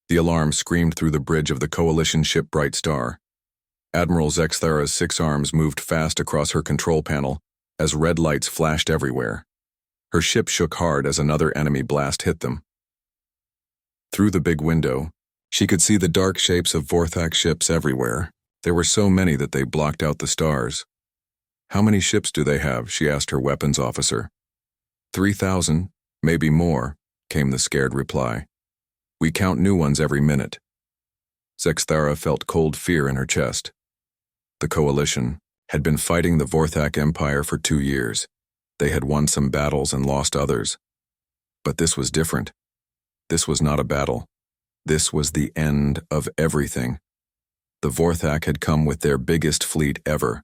The alarm screamed through the bridge of the coalition ship Bright Star. Admiral Zexthara's 6 arms moved fast across her control panel as red lights flashed everywhere. Her ship shook hard as another enemy blast hit them. Through the big window, she could see the dark shapes of Vorthak ships everywhere. There were so many that they blocked out the stars. "How many ships do they have?" she asked her weapons officer. 3,000, maybe more," came the scared reply. "We count new ones every minute." Zexthara felt cold fear in her chest. The coalition had been fighting the Vorthak Empire for 2 years. They had won some battles and lost others. But this was different. This was not a battle. This was the end of everything. The Vorthak had come with their biggest fleet ever.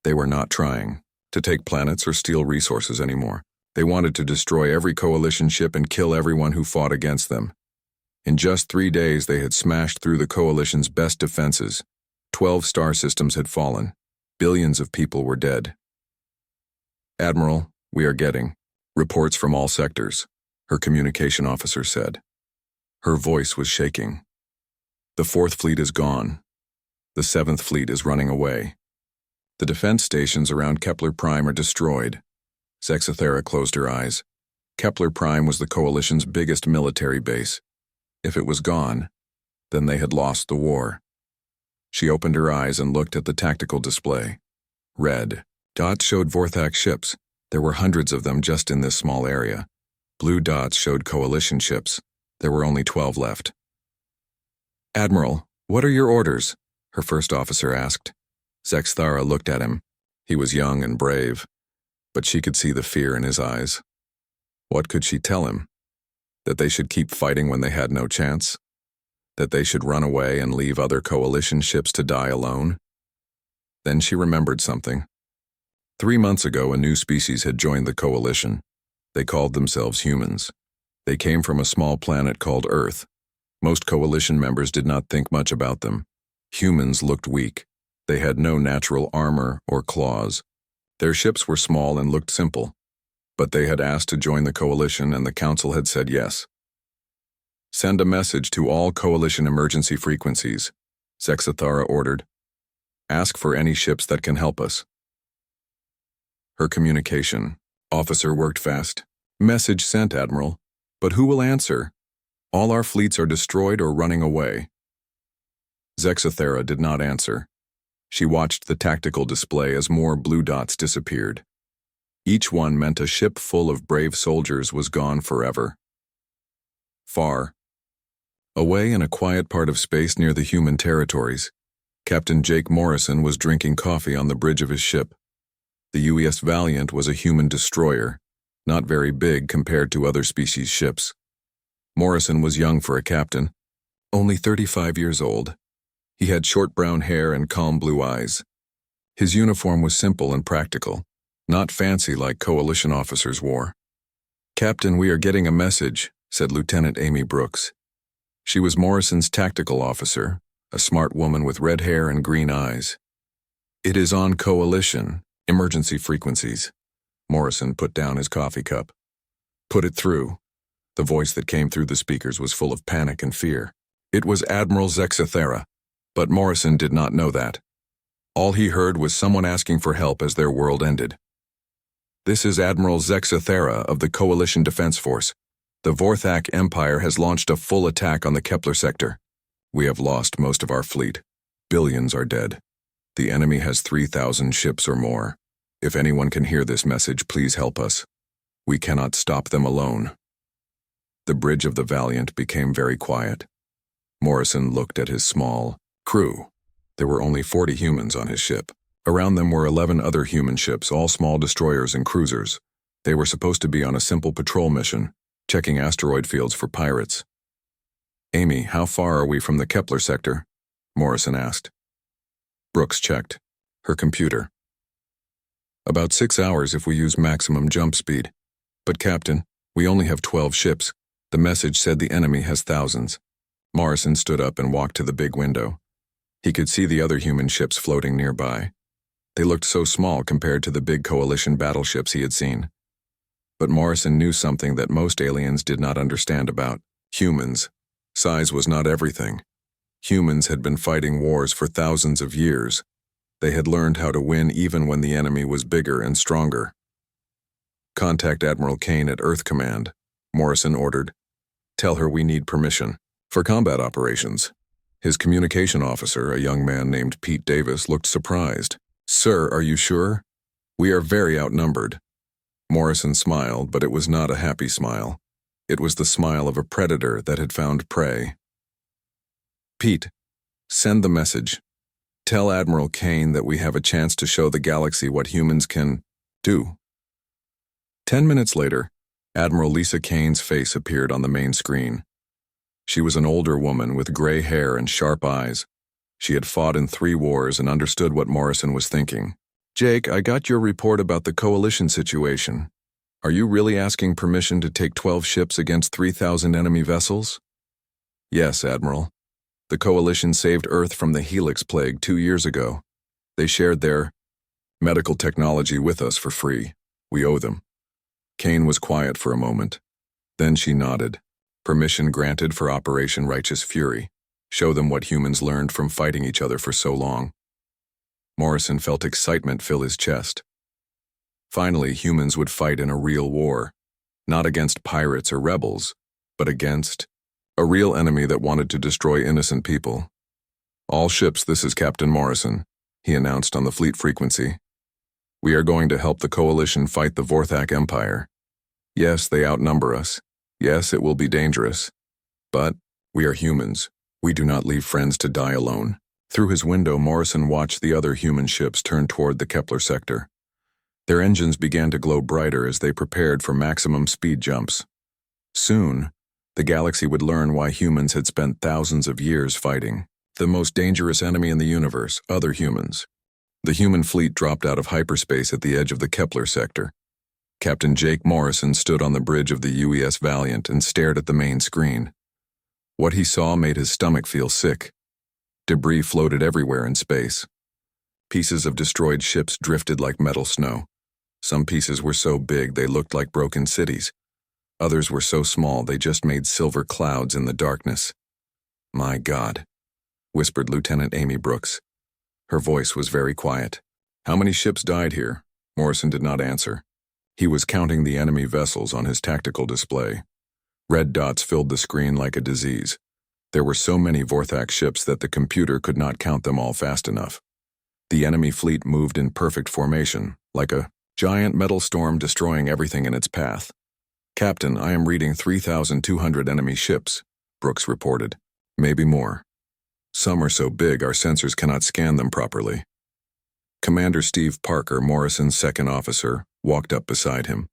They were not trying to take planets or steal resources anymore. They wanted to destroy every coalition ship and kill everyone who fought against them. In just 3 days, they had smashed through the coalition's best defenses. 12 star systems had fallen. Billions of people were dead. "Admiral, we are getting reports from all sectors," her communication officer said. Her voice was shaking. "The 4th Fleet is gone. The 7th Fleet is running away. The defense stations around Kepler Prime are destroyed." Zexthara closed her eyes. Kepler Prime was the coalition's biggest military base. If it was gone, then they had lost the war. She opened her eyes and looked at the tactical display. Red dots showed Vorthak ships. There were hundreds of them just in this small area. Blue dots showed coalition ships. There were only 12 left. "Admiral, what are your orders?" her first officer asked. Zexthara looked at him. He was young and brave, but she could see the fear in his eyes. What could she tell him? That they should keep fighting when they had no chance? That they should run away and leave other coalition ships to die alone? Then she remembered something. 3 months ago, a new species had joined the coalition. They called themselves humans. They came from a small planet called Earth. Most coalition members did not think much about them. Humans looked weak. They had no natural armor or claws. Their ships were small and looked simple. But they had asked to join the coalition, and the council had said yes. "Send a message to all coalition emergency frequencies," Zexthara ordered. "Ask for any ships that can help us." Her communication officer worked fast. "Message sent, Admiral. But who will answer? All our fleets are destroyed or running away." Zexthara did not answer. She watched the tactical display as more blue dots disappeared. Each one meant a ship full of brave soldiers was gone forever. Far away in a quiet part of space near the human territories, Captain Jake Morrison was drinking coffee on the bridge of his ship. The UES Valiant was a human destroyer, not very big compared to other species' ships. Morrison was young for a captain, only 35 years old. He had short brown hair and calm blue eyes. His uniform was simple and practical, not fancy like coalition officers wore. "Captain, we are getting a message," said Lieutenant Amy Brooks. She was Morrison's tactical officer, a smart woman with red hair and green eyes. "It is on coalition emergency frequencies." Morrison put down his coffee cup. "Put it through." The voice that came through the speakers was full of panic and fear. It was Admiral Zexthara, but Morrison did not know that. All he heard was someone asking for help as their world ended. "This is Admiral Zexthara of the Coalition Defense Force. The Vorthak Empire has launched a full attack on the Kepler sector. We have lost most of our fleet. Billions are dead. The enemy has 3,000 ships or more. If anyone can hear this message, please help us. We cannot stop them alone." The bridge of the Valiant became very quiet. Morrison looked at his small crew. There were only 40 humans on his ship. Around them were 11 other human ships, all small destroyers and cruisers. They were supposed to be on a simple patrol mission, checking asteroid fields for pirates. "Amy, how far are we from the Kepler sector?" Morrison asked. Brooks checked her computer. "About 6 hours if we use maximum jump speed. But Captain, we only have 12 ships. The message said the enemy has thousands." Morrison stood up and walked to the big window. He could see the other human ships floating nearby. They looked so small compared to the big coalition battleships he had seen. But Morrison knew something that most aliens did not understand about humans. Size was not everything. Humans had been fighting wars for thousands of years. They had learned how to win even when the enemy was bigger and stronger. "Contact Admiral Kane at Earth Command," Morrison ordered. "Tell her we need permission for combat operations." His communication officer, a young man named Pete Davis, looked surprised. "Sir, are you sure? We are very outnumbered." Morrison smiled, but it was not a happy smile. It was the smile of a predator that had found prey. "Pete, send the message. Tell Admiral Kane that we have a chance to show the galaxy what humans can do." 10 minutes later, Admiral Lisa Kane's face appeared on the main screen. She was an older woman with gray hair and sharp eyes. She had fought in 3 wars and understood what Morrison was thinking. "Jake, I got your report about the Coalition situation. Are you really asking permission to take 12 ships against 3,000 enemy vessels?" "Yes, Admiral. The Coalition saved Earth from the Helix Plague 2 years ago. They shared their medical technology with us for free. We owe them." Kane was quiet for a moment. Then she nodded. "Permission granted for Operation Righteous Fury. Show them what humans learned from fighting each other for so long." Morrison felt excitement fill his chest. Finally, humans would fight in a real war, not against pirates or rebels, but against a real enemy that wanted to destroy innocent people. "All ships, this is Captain Morrison," he announced on the fleet frequency. "We are going to help the Coalition fight the Vorthak Empire. Yes, they outnumber us. Yes, it will be dangerous. But we are humans. We do not leave friends to die alone." Through his window, Morrison watched the other human ships turn toward the Kepler sector. Their engines began to glow brighter as they prepared for maximum speed jumps. Soon, the galaxy would learn why humans had spent thousands of years fighting the most dangerous enemy in the universe, other humans. The human fleet dropped out of hyperspace at the edge of the Kepler sector. Captain Jake Morrison stood on the bridge of the UES Valiant and stared at the main screen. What he saw made his stomach feel sick. Debris floated everywhere in space. Pieces of destroyed ships drifted like metal snow. Some pieces were so big they looked like broken cities. Others were so small they just made silver clouds in the darkness. "My God," whispered Lieutenant Amy Brooks. Her voice was very quiet. "How many ships died here?" Morrison did not answer. He was counting the enemy vessels on his tactical display. Red dots filled the screen like a disease. There were so many Vorthak ships that the computer could not count them all fast enough. The enemy fleet moved in perfect formation, like a giant metal storm destroying everything in its path. "Captain, I am reading 3,200 enemy ships," Brooks reported. "Maybe more. Some are so big our sensors cannot scan them properly." Commander Steve Parker, Morrison's second officer, walked up beside him.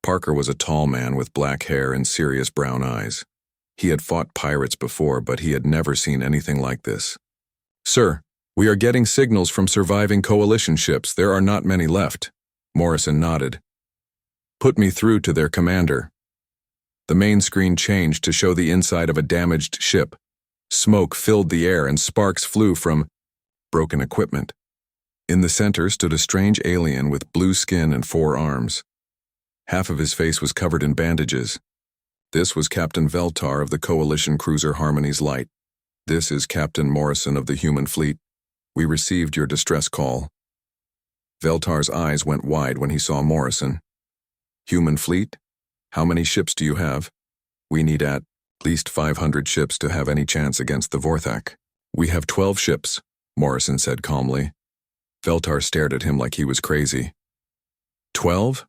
Parker was a tall man with black hair and serious brown eyes. He had fought pirates before, but he had never seen anything like this. "Sir, we are getting signals from surviving Coalition ships. There are not many left." Morrison nodded. "Put me through to their commander." The main screen changed to show the inside of a damaged ship. Smoke filled the air and sparks flew from broken equipment. In the center stood a strange alien with blue skin and 4 arms. Half of his face was covered in bandages. This was Captain Veltar of the Coalition cruiser Harmony's Light. "This is Captain Morrison of the human fleet. We received your distress call." Veltar's eyes went wide when he saw Morrison. "Human fleet? How many ships do you have?" "We need at least 500 ships to have any chance against the Vorthak." "We have 12 ships," Morrison said calmly. Veltar stared at him like he was crazy. 12?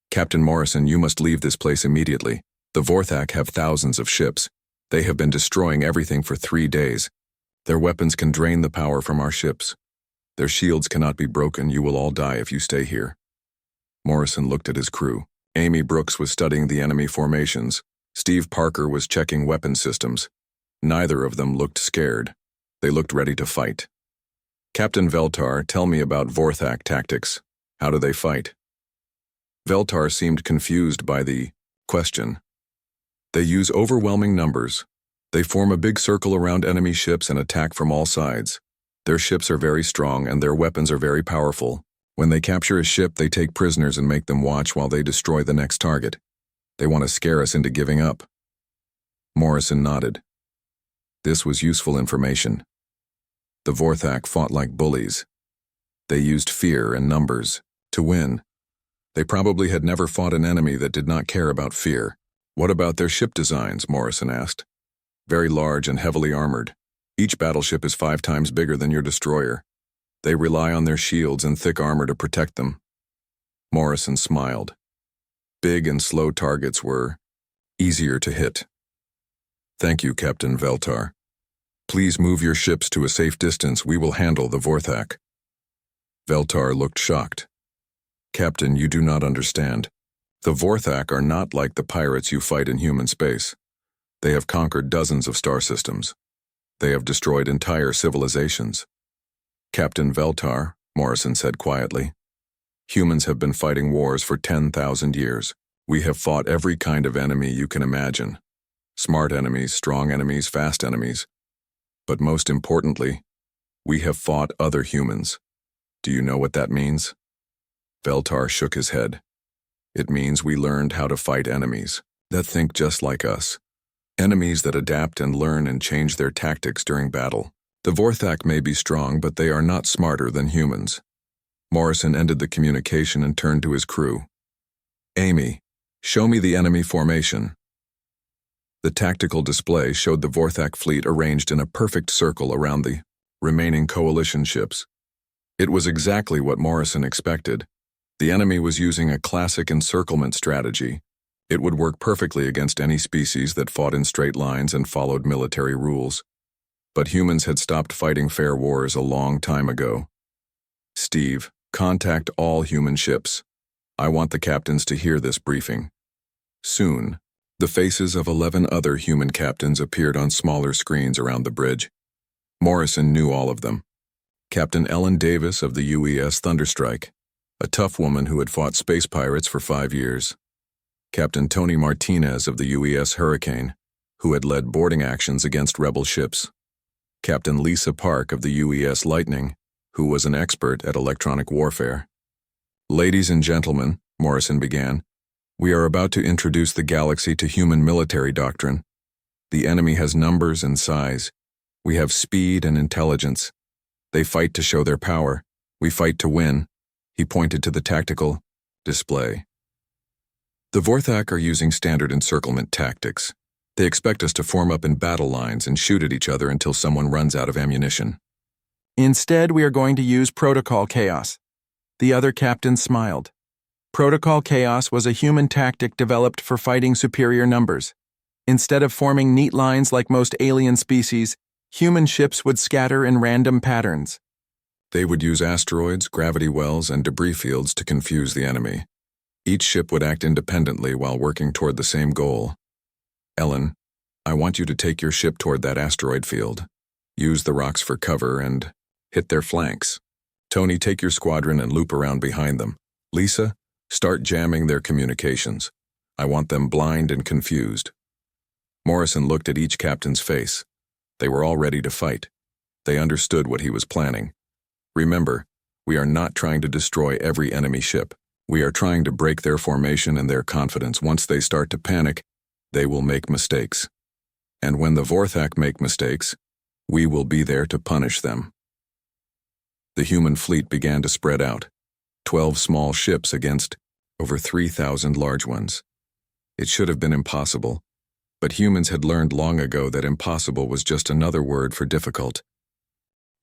"Captain Morrison, you must leave this place immediately. The Vorthak have thousands of ships. They have been destroying everything for 3 days. Their weapons can drain the power from our ships. Their shields cannot be broken. You will all die if you stay here." Morrison looked at his crew. Amy Brooks was studying the enemy formations. Steve Parker was checking weapon systems. Neither of them looked scared. They looked ready to fight. "Captain Veltar, tell me about Vorthak tactics. How do they fight?" Veltar seemed confused by the question. "They use overwhelming numbers. They form a big circle around enemy ships and attack from all sides. Their ships are very strong and their weapons are very powerful. When they capture a ship, they take prisoners and make them watch while they destroy the next target. They want to scare us into giving up." Morrison nodded. This was useful information. The Vorthak fought like bullies. They used fear and numbers to win. They probably had never fought an enemy that did not care about fear. What about their ship designs? Morrison asked. Very large and heavily armored. Each battleship is 5 times bigger than your destroyer. They rely on their shields and thick armor to protect them. Morrison smiled. Big and slow targets were easier to hit. Thank you, Captain Veltar. Please move your ships to a safe distance. We will handle the Vorthak. Veltar looked shocked. Captain, you do not understand. The Vorthak are not like the pirates you fight in human space. They have conquered dozens of star systems. They have destroyed entire civilizations. Captain Veltar, Morrison said quietly, humans have been fighting wars for 10,000 years. We have fought every kind of enemy you can imagine. Smart enemies, strong enemies, fast enemies. But most importantly, we have fought other humans. Do you know what that means? Veltar shook his head. It means we learned how to fight enemies that think just like us. Enemies that adapt and learn and change their tactics during battle. The Vorthak may be strong, but they are not smarter than humans. Morrison ended the communication and turned to his crew. Amy, show me the enemy formation. The tactical display showed the Vorthak fleet arranged in a perfect circle around the remaining coalition ships. It was exactly what Morrison expected. The enemy was using a classic encirclement strategy. It would work perfectly against any species that fought in straight lines and followed military rules. But humans had stopped fighting fair wars a long time ago. Steve, contact all human ships. I want the captains to hear this briefing. Soon, the faces of 11 other human captains appeared on smaller screens around the bridge. Morrison knew all of them. Captain Ellen Davis of the UES Thunderstrike, a tough woman who had fought space pirates for 5 years. Captain Tony Martinez of the UES Hurricane, who had led boarding actions against rebel ships. Captain Lisa Park of the UES Lightning, who was an expert at electronic warfare. Ladies and gentlemen, Morrison began, we are about to introduce the galaxy to human military doctrine. The enemy has numbers and size. We have speed and intelligence. They fight to show their power. We fight to win. He pointed to the tactical display. The Vorthak are using standard encirclement tactics. They expect us to form up in battle lines and shoot at each other until someone runs out of ammunition. Instead, we are going to use Protocol Chaos. The other captain smiled. Protocol Chaos was a human tactic developed for fighting superior numbers. Instead of forming neat lines like most alien species, human ships would scatter in random patterns. They would use asteroids, gravity wells, and debris fields to confuse the enemy. Each ship would act independently while working toward the same goal. Ellen, I want you to take your ship toward that asteroid field. Use the rocks for cover and hit their flanks. Tony, take your squadron and loop around behind them. Lisa, start jamming their communications. I want them blind and confused. Morrison looked at each captain's face. They were all ready to fight. They understood what he was planning. Remember, we are not trying to destroy every enemy ship. We are trying to break their formation and their confidence. Once they start to panic, they will make mistakes. And when the Vorthak make mistakes, we will be there to punish them. The human fleet began to spread out. 12 small ships against over 3,000 large ones. It should have been impossible, but humans had learned long ago that impossible was just another word for difficult.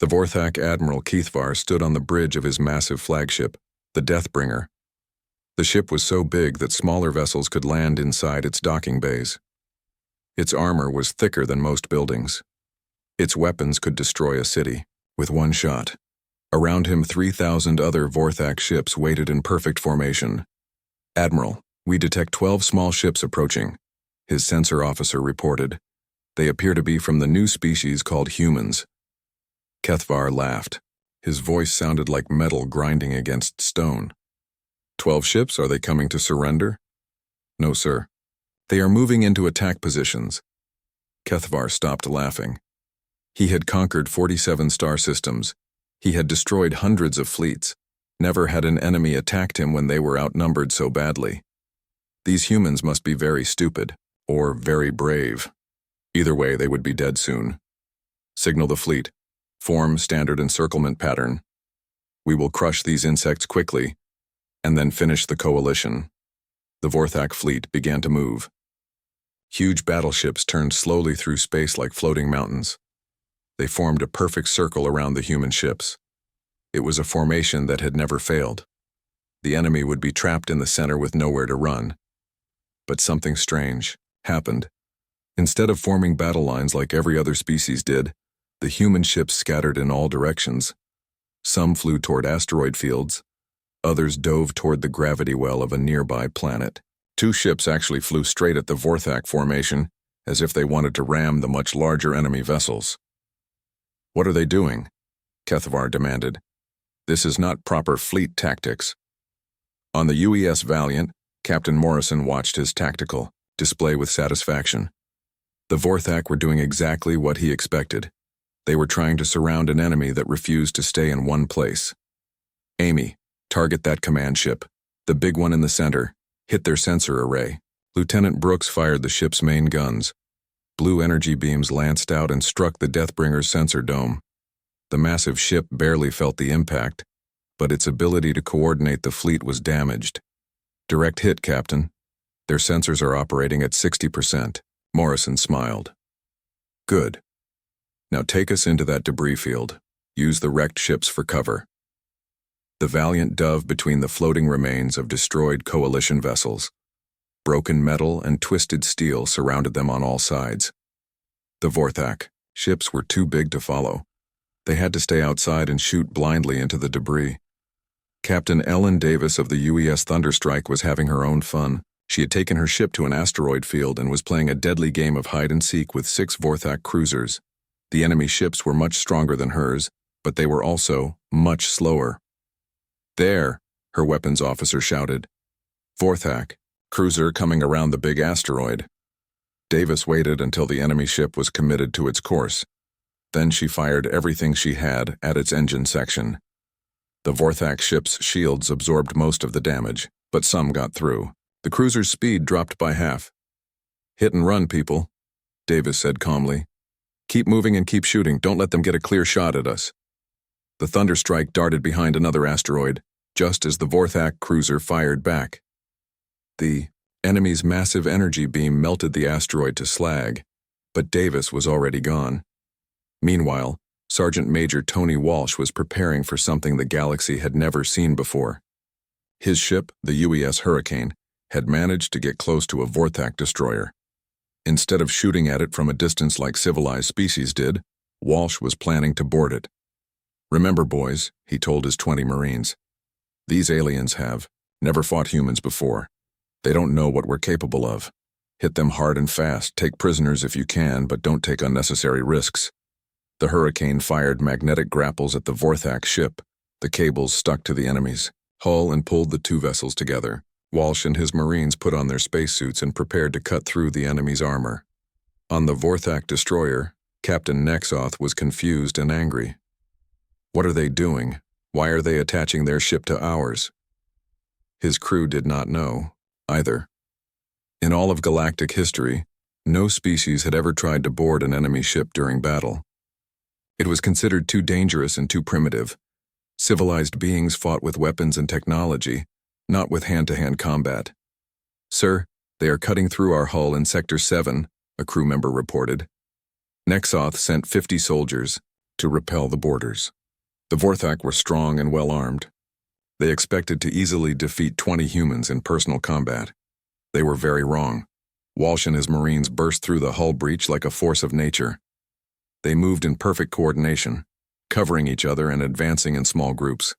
The Vorthak Admiral Keithvar stood on the bridge of his massive flagship, the Deathbringer. The ship was so big that smaller vessels could land inside its docking bays. Its armor was thicker than most buildings. Its weapons could destroy a city with one shot. Around him, 3,000 other Vorthak ships waited in perfect formation. Admiral, we detect 12 small ships approaching, his sensor officer reported. They appear to be from the new species called humans. Keithvar laughed. His voice sounded like metal grinding against stone. 12 ships? Are they coming to surrender? No, sir. They are moving into attack positions. Keithvar stopped laughing. He had conquered 47 star systems. He had destroyed hundreds of fleets. Never had an enemy attacked him when they were outnumbered so badly. These humans must be very stupid, or very brave. Either way, they would be dead soon. Signal the fleet. Form standard encirclement pattern. We will crush these insects quickly, and then finish the coalition. The Vorthak fleet began to move. Huge battleships turned slowly through space like floating mountains. They formed a perfect circle around the human ships. It was a formation that had never failed. The enemy would be trapped in the center with nowhere to run. But something strange happened. Instead of forming battle lines like every other species did, the human ships scattered in all directions. Some flew toward asteroid fields. Others dove toward the gravity well of a nearby planet. 2 ships actually flew straight at the Vorthak formation, as if they wanted to ram the much larger enemy vessels. "What are they doing?" Kethavar demanded. "This is not proper fleet tactics." On the UES Valiant, Captain Morrison watched his tactical display with satisfaction. The Vorthak were doing exactly what he expected. They were trying to surround an enemy that refused to stay in one place. "Amy, target that command ship. The big one in the center. Hit their sensor array." Lieutenant Brooks fired the ship's main guns. Blue energy beams lanced out and struck the Deathbringer's sensor dome. The massive ship barely felt the impact, but its ability to coordinate the fleet was damaged. "Direct hit, Captain. Their sensors are operating at 60%. Morrison smiled. "Good. Now take us into that debris field. Use the wrecked ships for cover." The Valiant dove between the floating remains of destroyed coalition vessels. Broken metal and twisted steel surrounded them on all sides. The Vorthak ships were too big to follow. They had to stay outside and shoot blindly into the debris. Captain Ellen Davis of the UES Thunderstrike was having her own fun. She had taken her ship to an asteroid field and was playing a deadly game of hide-and-seek with 6 Vorthak cruisers. The enemy ships were much stronger than hers, but they were also much slower. "There," her weapons officer shouted. "Vorthak, cruiser coming around the big asteroid." Davis waited until the enemy ship was committed to its course. Then she fired everything she had at its engine section. The Vorthak ship's shields absorbed most of the damage, but some got through. The cruiser's speed dropped by half. "Hit and run, people," Davis said calmly. "Keep moving and keep shooting. Don't let them get a clear shot at us." The Thunderstrike darted behind another asteroid, just as the Vorthak cruiser fired back. The enemy's massive energy beam melted the asteroid to slag, but Davis was already gone. Meanwhile, Sergeant Major Tony Walsh was preparing for something the galaxy had never seen before. His ship, the UES Hurricane, had managed to get close to a Vorthak destroyer. Instead of shooting at it from a distance like civilized species did, Walsh was planning to board it. "Remember, boys," he told his 20 Marines, "these aliens have never fought humans before. They don't know what we're capable of. Hit them hard and fast, take prisoners if you can, but don't take unnecessary risks." The Hurricane fired magnetic grapples at the Vorthak ship. The cables stuck to the enemy's hull and pulled the 2 vessels together. Walsh and his Marines put on their spacesuits and prepared to cut through the enemy's armor. On the Vorthak destroyer, Captain Nexoth was confused and angry. "What are they doing? Why are they attaching their ship to ours?" His crew did not know, either. In all of galactic history, no species had ever tried to board an enemy ship during battle. It was considered too dangerous and too primitive. Civilized beings fought with weapons and technology, not with hand-to-hand combat. "Sir, they are cutting through our hull in Sector 7, a crew member reported. Nexoth sent 50 soldiers to repel the boarders. The Vorthak were strong and well-armed. They expected to easily defeat 20 humans in personal combat. They were very wrong. Walsh and his Marines burst through the hull breach like a force of nature. They moved in perfect coordination, covering each other and advancing in small groups.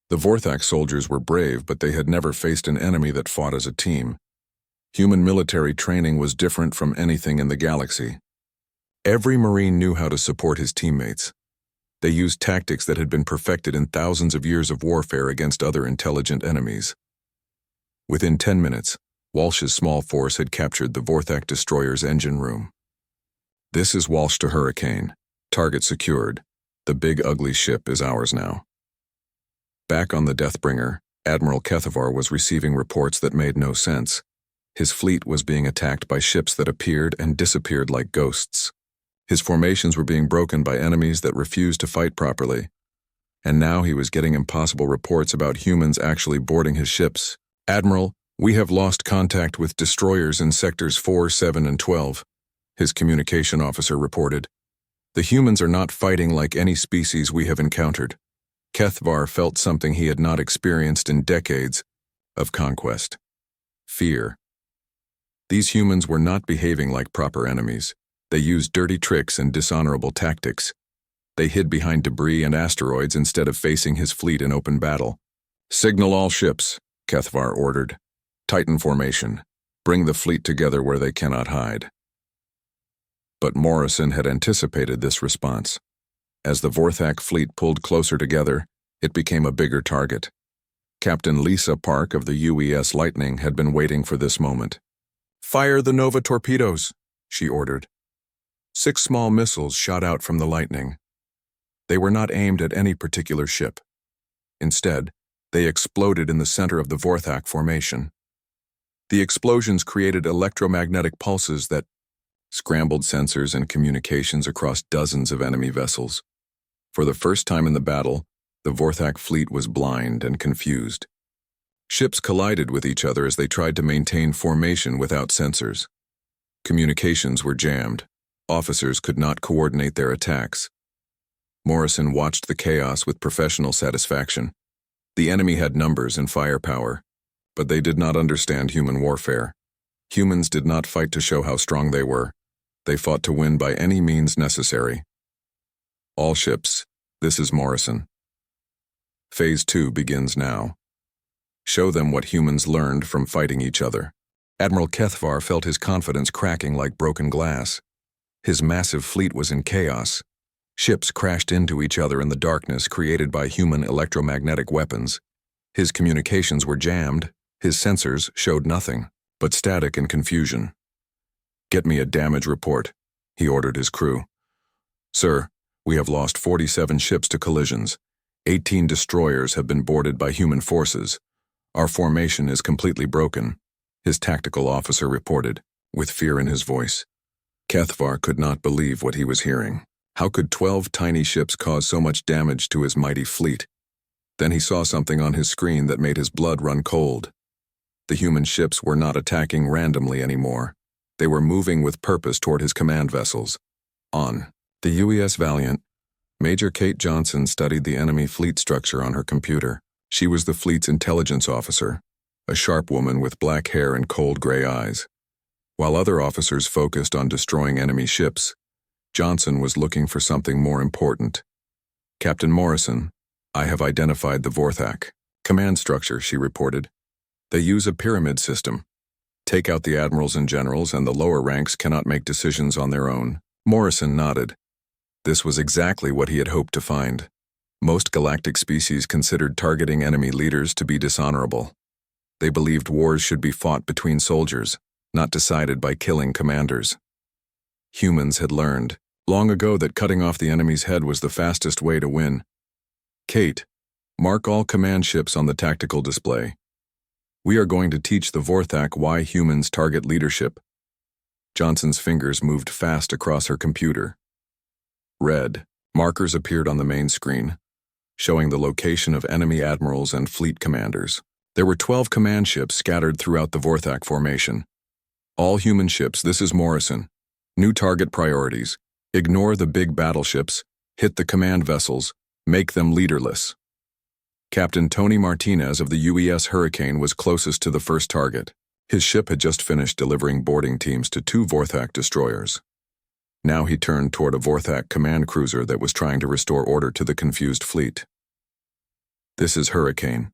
The Vorthak soldiers were brave, but they had never faced an enemy that fought as a team. Human military training was different from anything in the galaxy. Every Marine knew how to support his teammates. They used tactics that had been perfected in thousands of years of warfare against other intelligent enemies. Within 10 minutes, Walsh's small force had captured the Vorthak destroyer's engine room. "This is Walsh to Hurricane. Target secured. The big ugly ship is ours now." Back on the Deathbringer, Admiral Kethavar was receiving reports that made no sense. His fleet was being attacked by ships that appeared and disappeared like ghosts. His formations were being broken by enemies that refused to fight properly. And now he was getting impossible reports about humans actually boarding his ships. "Admiral, we have lost contact with destroyers in sectors 4, 7, and 12, his communication officer reported. The humans are not fighting like any species we have encountered. Kethvar felt something he had not experienced in decades of conquest. Fear. These humans were not behaving like proper enemies. They used dirty tricks and dishonorable tactics. They hid behind debris and asteroids instead of facing his fleet in open battle. Signal all ships, Kethvar ordered. Titan formation. Bring the fleet together where they cannot hide. But Morrison had anticipated this response. As the Vorthak fleet pulled closer together, it became a bigger target. Captain Lisa Park of the UES Lightning had been waiting for this moment. "Fire the Nova torpedoes," she ordered. 6 small missiles shot out from the Lightning. They were not aimed at any particular ship. Instead, they exploded in the center of the Vorthak formation. The explosions created electromagnetic pulses that scrambled sensors and communications across dozens of enemy vessels. For the first time in the battle, the Vorthak fleet was blind and confused. Ships collided with each other as they tried to maintain formation without sensors. Communications were jammed. Officers could not coordinate their attacks. Morrison watched the chaos with professional satisfaction. The enemy had numbers and firepower, but they did not understand human warfare. Humans did not fight to show how strong they were. They fought to win by any means necessary. All ships, this is Morrison. Phase 2 begins now. Show them what humans learned from fighting each other. Admiral Kethvar felt his confidence cracking like broken glass. His massive fleet was in chaos. Ships crashed into each other in the darkness created by human electromagnetic weapons. His communications were jammed. His sensors showed nothing but static and confusion. "Get me a damage report," he ordered his crew. "Sir, we have lost 47 ships to collisions. 18 destroyers have been boarded by human forces. Our formation is completely broken," his tactical officer reported, with fear in his voice. Kethvar could not believe what he was hearing. How could 12 tiny ships cause so much damage to his mighty fleet? Then he saw something on his screen that made his blood run cold. The human ships were not attacking randomly anymore. They were moving with purpose toward his command vessels. On the UES Valiant, Major Kate Johnson studied the enemy fleet structure on her computer. She was the fleet's intelligence officer, a sharp woman with black hair and cold gray eyes. While other officers focused on destroying enemy ships, Johnson was looking for something more important. "Captain Morrison, I have identified the Vorthak command structure," she reported. "They use a pyramid system. Take out the admirals and generals, and the lower ranks cannot make decisions on their own." Morrison nodded. This was exactly what he had hoped to find. Most galactic species considered targeting enemy leaders to be dishonorable. They believed wars should be fought between soldiers, not decided by killing commanders. Humans had learned long ago that cutting off the enemy's head was the fastest way to win. "Kate, mark all command ships on the tactical display. We are going to teach the Vorthak why humans target leadership." Johnson's fingers moved fast across her computer. Red markers appeared on the main screen, showing the location of enemy admirals and fleet commanders. There were 12 command ships scattered throughout the Vorthak formation. "All human ships, this is Morrison. New target priorities. Ignore the big battleships, hit the command vessels, make them leaderless." Captain Tony Martinez of the UES Hurricane was closest to the first target. His ship had just finished delivering boarding teams to 2 Vorthak destroyers. Now he turned toward a Vorthak command cruiser that was trying to restore order to the confused fleet. "This is Hurricane.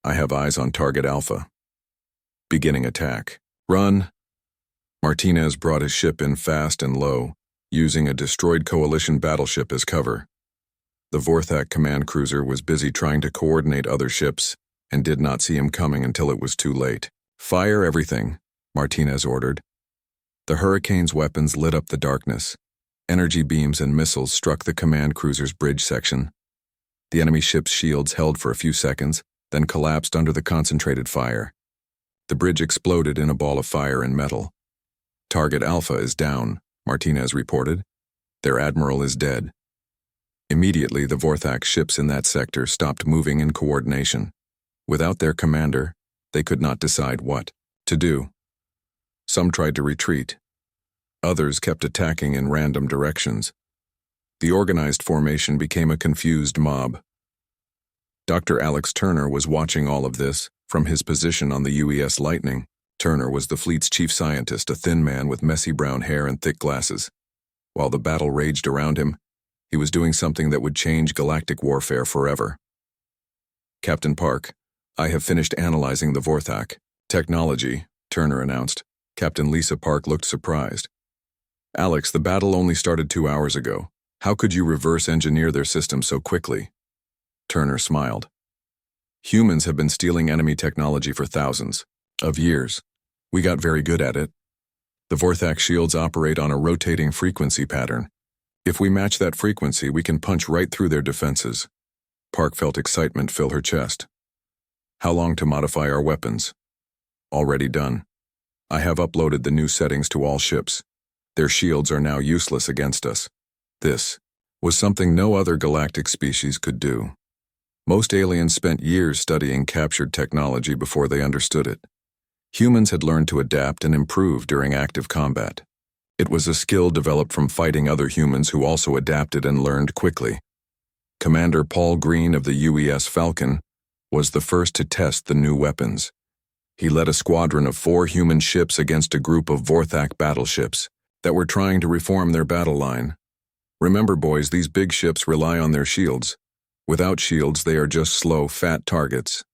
I have eyes on target Alpha. Beginning attack. Run." Martinez brought his ship in fast and low, using a destroyed coalition battleship as cover. The Vorthak command cruiser was busy trying to coordinate other ships and did not see him coming until it was too late. "Fire everything," Martinez ordered. The Hurricane's weapons lit up the darkness. Energy beams and missiles struck the command cruiser's bridge section. The enemy ship's shields held for a few seconds, then collapsed under the concentrated fire. The bridge exploded in a ball of fire and metal. "Target Alpha is down," Martinez reported. "Their admiral is dead." Immediately, the Vorthak ships in that sector stopped moving in coordination. Without their commander, they could not decide what to do. Some tried to retreat. Others kept attacking in random directions. The organized formation became a confused mob. Dr. Alex Turner was watching all of this from his position on the UES Lightning. Turner was the fleet's chief scientist, a thin man with messy brown hair and thick glasses. While the battle raged around him, he was doing something that would change galactic warfare forever. "Captain Park, I have finished analyzing the Vorthak technology," Turner announced. Captain Lisa Park looked surprised. "Alex, the battle only started 2 hours ago. How could you reverse engineer their system so quickly?" Turner smiled. "Humans have been stealing enemy technology for thousands of years. We got very good at it. The Vorthak shields operate on a rotating frequency pattern. If we match that frequency, we can punch right through their defenses." Park felt excitement fill her chest. "How long to modify our weapons?" "Already done. I have uploaded the new settings to all ships. Their shields are now useless against us." This was something no other galactic species could do. Most aliens spent years studying captured technology before they understood it. Humans had learned to adapt and improve during active combat. It was a skill developed from fighting other humans who also adapted and learned quickly. Commander Paul Green of the UES Falcon was the first to test the new weapons. He led a squadron of 4 human ships against a group of Vorthak battleships that were trying to reform their battle line. Remember, boys, these big ships rely on their shields. Without shields, they are just slow, fat targets.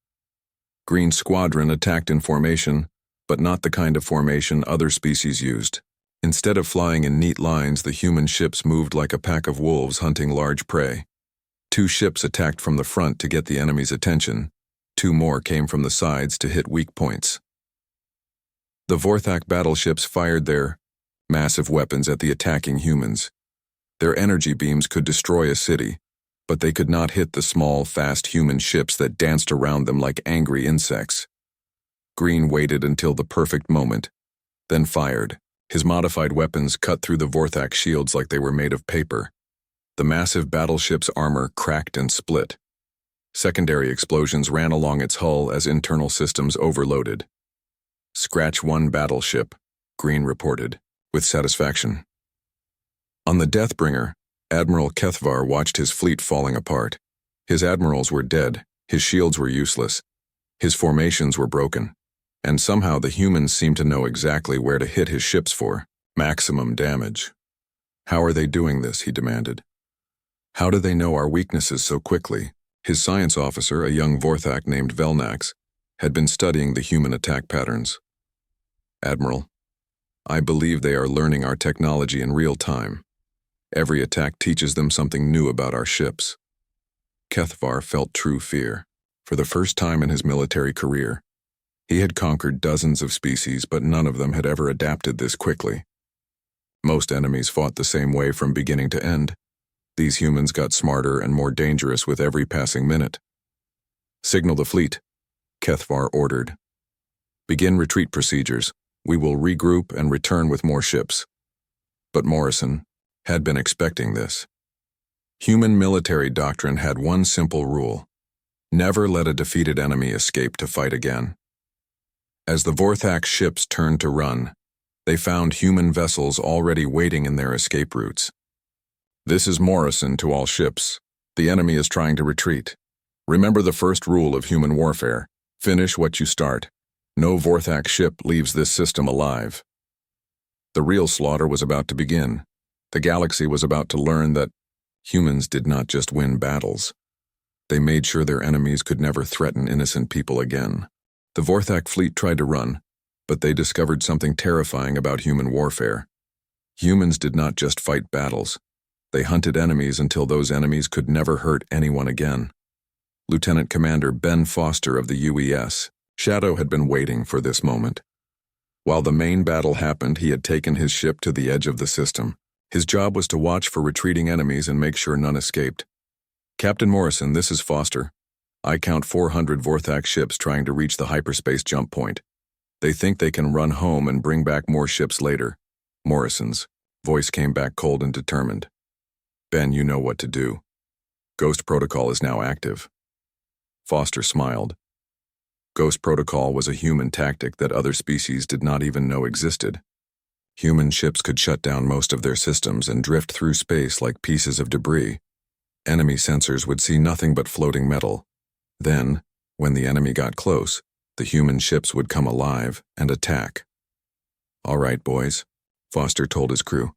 Green's squadron attacked in formation, but not the kind of formation other species used. Instead of flying in neat lines, the human ships moved like a pack of wolves hunting large prey. 2 ships attacked from the front to get the enemy's attention. 2 more came from the sides to hit weak points. The Vorthak battleships fired their massive weapons at the attacking humans. Their energy beams could destroy a city, but they could not hit the small, fast human ships that danced around them like angry insects. Green waited until the perfect moment, then fired. His modified weapons cut through the Vorthak shields like they were made of paper. The massive battleship's armor cracked and split. Secondary explosions ran along its hull as internal systems overloaded. "Scratch 1 battleship," Green reported, with satisfaction. On the Deathbringer, Admiral Kethvar watched his fleet falling apart. His admirals were dead, his shields were useless, his formations were broken, and somehow the humans seemed to know exactly where to hit his ships for maximum damage. "How are they doing this?" he demanded. "How do they know our weaknesses so quickly?" His science officer, a young Vorthak named Velnax, had been studying the human attack patterns. "Admiral, I believe they are learning our technology in real time. Every attack teaches them something new about our ships." Kethvar felt true fear. For the first time in his military career, he had conquered dozens of species, but none of them had ever adapted this quickly. Most enemies fought the same way from beginning to end. These humans got smarter and more dangerous with every passing minute. "Signal the fleet," Kethvar ordered. "Begin retreat procedures. We will regroup and return with more ships." But Morrison had been expecting this. Human military doctrine had one simple rule: never let a defeated enemy escape to fight again. As the Vorthak ships turned to run, they found human vessels already waiting in their escape routes. "This is Morrison to all ships. The enemy is trying to retreat. Remember the first rule of human warfare: finish what you start. No Vorthak ship leaves this system alive." The real slaughter was about to begin. The galaxy was about to learn that humans did not just win battles. They made sure their enemies could never threaten innocent people again. The Vorthak fleet tried to run, but they discovered something terrifying about human warfare. Humans did not just fight battles. They hunted enemies until those enemies could never hurt anyone again. Lieutenant Commander Ben Foster of the UES, Shadow, had been waiting for this moment. While the main battle happened, he had taken his ship to the edge of the system. His job was to watch for retreating enemies and make sure none escaped. "Captain Morrison, this is Foster. I count 400 Vorthak ships trying to reach the hyperspace jump point. They think they can run home and bring back more ships later. Morrison's voice came back cold and determined. Ben, you know what to do. Ghost Protocol is now active. Foster smiled. Ghost Protocol was a human tactic that other species did not even know existed. Human ships could shut down most of their systems and drift through space like pieces of debris. Enemy sensors would see nothing but floating metal. Then, when the enemy got close, the human ships would come alive and attack. All right, boys, Foster told his crew.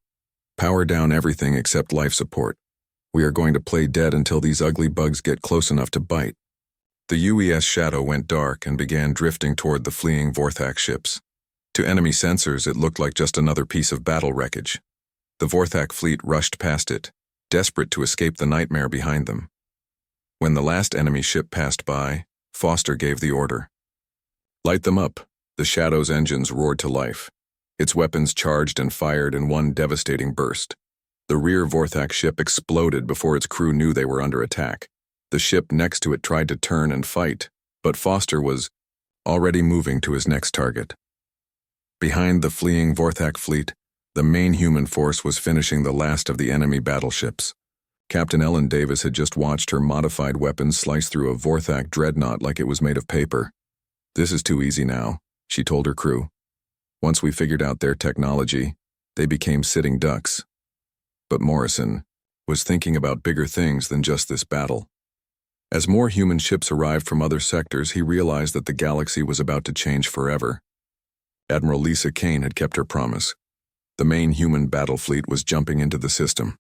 Power down everything except life support. We are going to play dead until these ugly bugs get close enough to bite. The UES shadow went dark and began drifting toward the fleeing Vorthak ships. To enemy sensors, it looked like just another piece of battle wreckage. The Vorthak fleet rushed past it, desperate to escape the nightmare behind them. When the last enemy ship passed by, Foster gave the order. Light them up. The Shadow's engines roared to life. Its weapons charged and fired in one devastating burst. The rear Vorthak ship exploded before its crew knew they were under attack. The ship next to it tried to turn and fight, but Foster was already moving to his next target. Behind the fleeing Vorthak fleet, the main human force was finishing the last of the enemy battleships. Captain Ellen Davis had just watched her modified weapons slice through a Vorthak dreadnought like it was made of paper. This is too easy now, she told her crew. Once we figured out their technology, they became sitting ducks. But Morrison was thinking about bigger things than just this battle. As more human ships arrived from other sectors, he realized that the galaxy was about to change forever. Admiral Lisa Kane had kept her promise. The main human battle fleet was jumping into the system.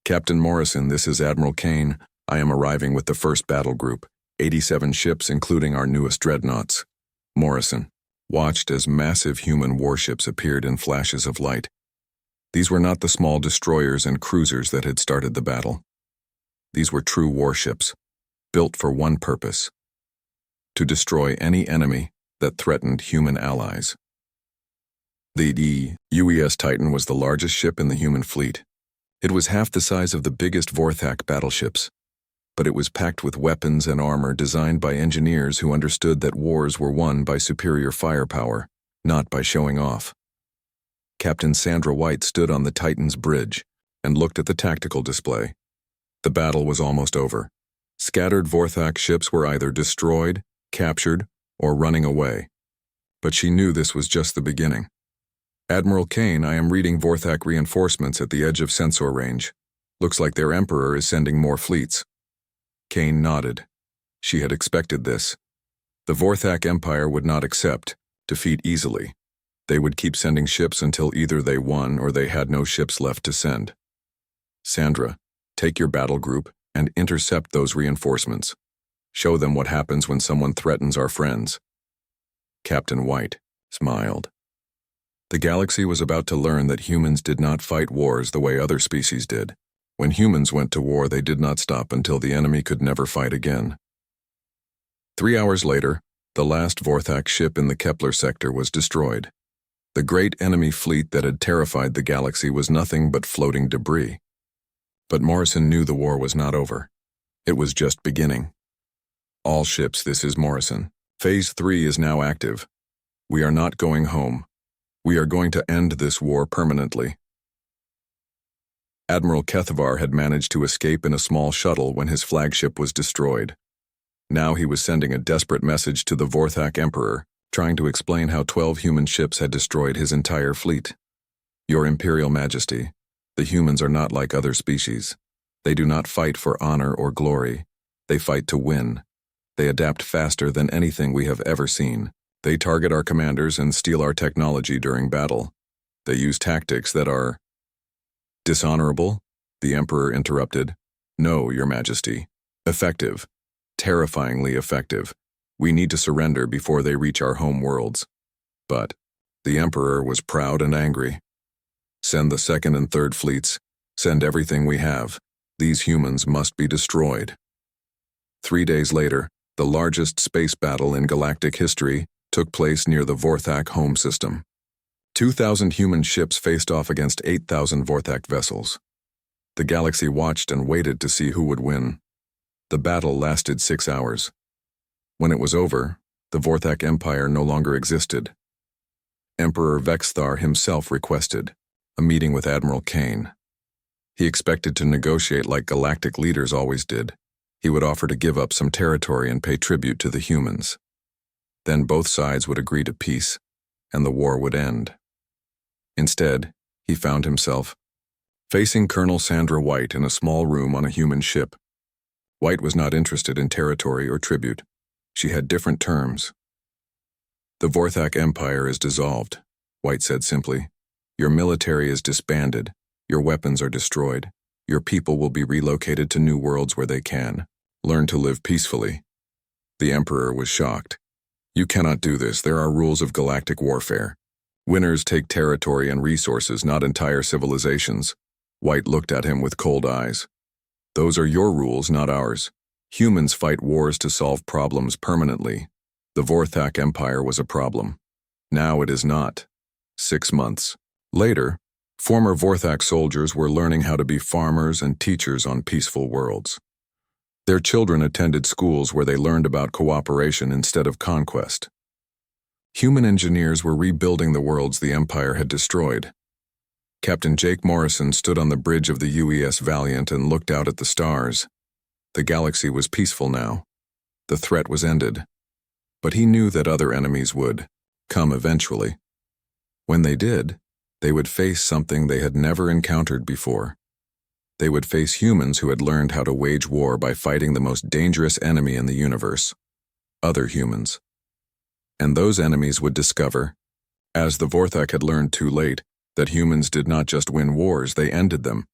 Captain Morrison, this is Admiral Kane. I am arriving with the first battle group, 87 ships including our newest dreadnoughts. Morrison watched as massive human warships appeared in flashes of light. These were not the small destroyers and cruisers that had started the battle. These were true warships, built for one purpose: to destroy any enemy that threatened human allies. The UES Titan was the largest ship in the human fleet. It was half the size of the biggest Vorthak battleships, but it was packed with weapons and armor designed by engineers who understood that wars were won by superior firepower, not by showing off. Captain Sandra White stood on the Titan's bridge and looked at the tactical display. The battle was almost over. Scattered Vorthak ships were either destroyed, captured, or running away. But she knew this was just the beginning. Admiral Kane, I am reading Vorthak reinforcements at the edge of sensor range. Looks like their Emperor is sending more fleets. Kane nodded. She had expected this. The Vorthak Empire would not accept defeat easily. They would keep sending ships until either they won or they had no ships left to send. Sandra, take your battle group and intercept those reinforcements. Show them what happens when someone threatens our friends. Captain White smiled. The galaxy was about to learn that humans did not fight wars the way other species did. When humans went to war, they did not stop until the enemy could never fight again. 3 hours later, the last Vorthak ship in the Kepler sector was destroyed. The great enemy fleet that had terrified the galaxy was nothing but floating debris. But Morrison knew the war was not over. It was just beginning. All ships, this is Morrison. Phase 3 is now active. We are not going home. We are going to end this war permanently. Admiral Kethavar had managed to escape in a small shuttle when his flagship was destroyed. Now he was sending a desperate message to the Vorthak Emperor, trying to explain how 12 human ships had destroyed his entire fleet. Your Imperial Majesty, the humans are not like other species. They do not fight for honor or glory. They fight to win. They adapt faster than anything we have ever seen. They target our commanders and steal our technology during battle. They use tactics that are dishonorable, the Emperor interrupted. No, Your Majesty. Effective. Terrifyingly effective. We need to surrender before they reach our home worlds. But the Emperor was proud and angry. Send the second and third fleets. Send everything we have. These humans must be destroyed. 3 days later, the largest space battle in galactic history took place near the Vorthak home system. 2,000 human ships faced off against 8,000 Vorthak vessels. The galaxy watched and waited to see who would win. The battle lasted 6 hours. When it was over, the Vorthak Empire no longer existed. Emperor Vexthar himself requested a meeting with Admiral Kane. He expected to negotiate like galactic leaders always did. He would offer to give up some territory and pay tribute to the humans. Then both sides would agree to peace, and the war would end. Instead, he found himself facing Colonel Sandra White in a small room on a human ship. White was not interested in territory or tribute. She had different terms. "The Vorthak Empire is dissolved," White said simply. "Your military is disbanded. Your weapons are destroyed. Your people will be relocated to new worlds where they can learn to live peacefully." The Emperor was shocked. "You cannot do this. There are rules of galactic warfare. Winners take territory and resources, not entire civilizations." White looked at him with cold eyes. "Those are your rules, not ours. Humans fight wars to solve problems permanently. The Vorthak Empire was a problem. Now it is not." 6 months later, former Vorthak soldiers were learning how to be farmers and teachers on peaceful worlds. Their children attended schools where they learned about cooperation instead of conquest. Human engineers were rebuilding the worlds the Empire had destroyed. Captain Jake Morrison stood on the bridge of the UES Valiant and looked out at the stars. The galaxy was peaceful now. The threat was ended. But he knew that other enemies would come eventually. When they did, they would face something they had never encountered before. They would face humans who had learned how to wage war by fighting the most dangerous enemy in the universe, other humans. And those enemies would discover, as the Vorthak had learned too late, that humans did not just win wars, they ended them.